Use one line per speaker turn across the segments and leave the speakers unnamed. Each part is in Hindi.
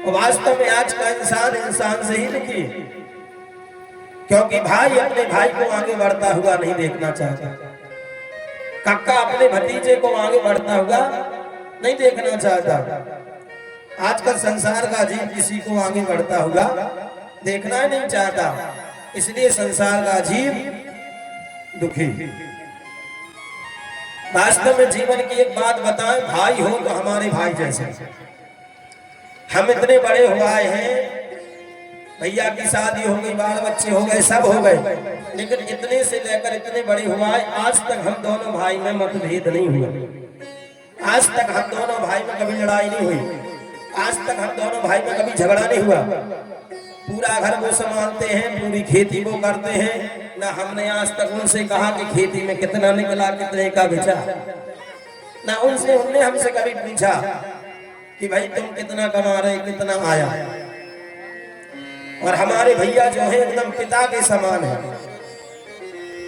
वास्तव में आज का इंसान इंसान से ही दुखी है, क्योंकि भाई अपने भाई को आगे बढ़ता हुआ नहीं देखना चाहता, काका अपने भतीजे को आगे बढ़ता हुआ नहीं देखना चाहता। आज का संसार का जीव किसी को आगे बढ़ता हुआ देखना ही नहीं चाहता, इसलिए संसार का जीव दुखी। वास्तव में जीवन की एक बात बताएं, भाई हो तो हमारे भाई जैसे। हम इतने बड़े हुए हैं, भैया की शादी हो गई, बाल बच्चे हो गए, सब हो गए, लेकिन इतने से लेकर इतने बड़े हुआ है, आज तक हम दोनों भाई में मतभेद नहीं हुआ। आज तक हम दोनों भाई में कभी लड़ाई नहीं हुई, आज तक हम दोनों भाई में कभी झगड़ा नहीं हुआ। पूरा घर वो संभालते हैं, पूरी खेती वो करते हैं, ना हमने आज तक उनसे कहा कि खेती में कितना निकला, कितने का बेचा, ना उनने हमसे कभी पूछा कि भाई तुम कितना कमा रहे, कितना आया। और हमारे भैया जो है एकदम पिता के समान है।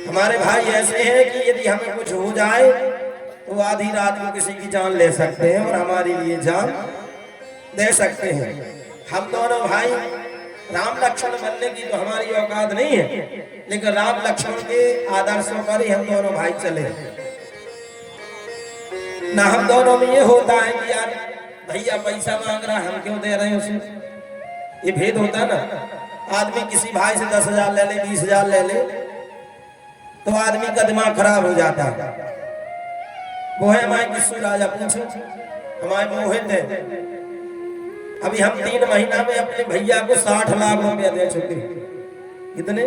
हमारे भाई ऐसे हैं कि यदि हमें कुछ हो जाए तो आधी रात को किसी की जान ले सकते हैं और हमारे लिए जान दे सकते हैं। हम दोनों भाई राम लक्ष्मण बनने की तो हमारी औकात नहीं है, लेकिन राम लक्ष्मण के आदर्शों पर ही हम दोनों भाई चले। ना हम दोनों में ये होता है कि यार भैया पैसा मांग रहा है, हम क्यों दे रहे हैं उसे, ये भेद होता है ना। आदमी किसी भाई से 10,000 ले ले, 20,000 ले ले, तो आदमी का दिमाग खराब हो जाता है। वो है हमारे किस्सू राजा, पूछो हमारे मोहित है। अभी हम 3 महीना में अपने भैया को 60 लाख रुपया दे चुके हैं। कितने?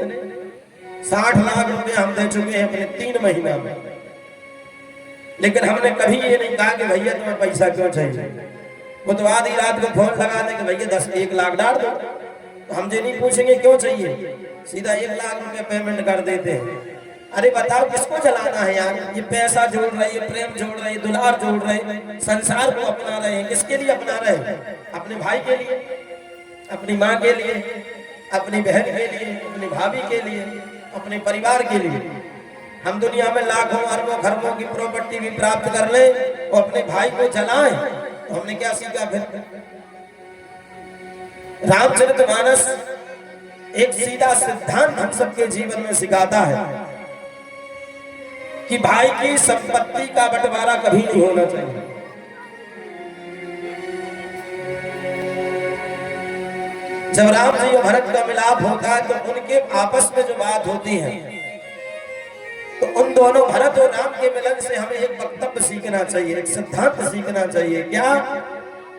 60 लाख रुपया हम दे चुके हैं अपने 3 महीना में। लेकिन हमने कभी ये नहीं कहा कि भैया तुम्हें पैसा क्यों चाहिए। वो तो आधी रात को फोन लगा दे कि भैया 1 लाख डाल दो, तो हम ये नहीं पूछेंगे क्यों चाहिए, सीधा 1 लाख रुपया पेमेंट कर देते हैं। अरे बताओ किसको जलाना है यार, ये पैसा जोड़ रहे, ये प्रेम जोड़ रहे, दुलार जोड़ रहे, संसार को अपना रहे हैं। किसके लिए अपना रहे हैं? अपने भाई के लिए, अपनी माँ के लिए, अपनी बहन के लिए, अपनी भाभी के लिए, अपने परिवार के लिए। हम दुनिया में लाखों अरबों खरबों की प्रॉपर्टी भी प्राप्त कर ले और अपने भाई को जलाएं, तो हमने क्या सीखा फिर? रामचरितमानस एक सीधा सिद्धांत हम सबके जीवन में सिखाता है कि भाई की संपत्ति का बंटवारा कभी नहीं होना चाहिए। जब राम जी और भरत का मिलाप होता है तो उनके आपस में जो बात होती है, तो उन दोनों भरत और राम के मिलन से हमें एक वक्तव्य सीखना चाहिए, एक सिद्धांत सीखना चाहिए। क्या?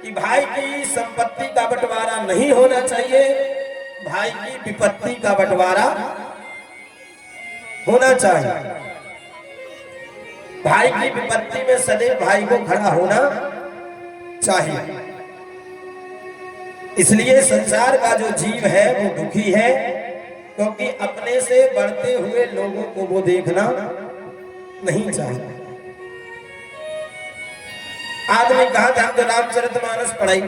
कि भाई की संपत्ति का बंटवारा नहीं होना चाहिए, भाई की विपत्ति का बंटवारा होना चाहिए। भाई की विपत्ति में सदैव भाई को खड़ा होना चाहिए। इसलिए संसार का जो जीव है वो दुखी है, क्योंकि अपने से बढ़ते हुए लोगों को वो देखना नहीं चाहता। आदमी कहा था हम तो रामचरितमानस पढ़ाई,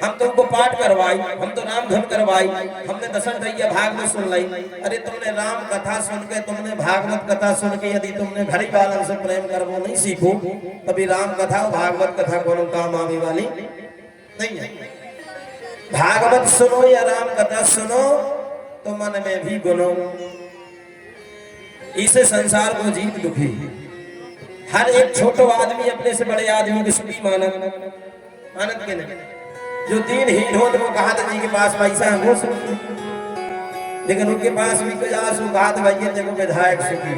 हम तो उनको पाठ करवाई, हम तो राम धन करवाई, हमने 10 भागवत सुन लाई। अरे तुमने राम कथा सुन के, तुमने भागवत कथा सुन के यदि तुमने घर वालों से प्रेम करवो नहीं सीखो, तभी राम कथा और भागवत कथा कोनो काम आने वाली नहीं है। भागवत सुनो या राम कथा सुनो तो मन में भी गुनो। इसे संसार को जीत दुखी। हर एक छोटो आदमी अपने से बड़े आदमी की सुखी मानत के नहीं। जो दीनहीन हो तो वो कहा था जी के पास पैसा है वो सुखी, लेकिन उनके पास भी कोई आंसू कहा था भैया देखो विधायक सुखी।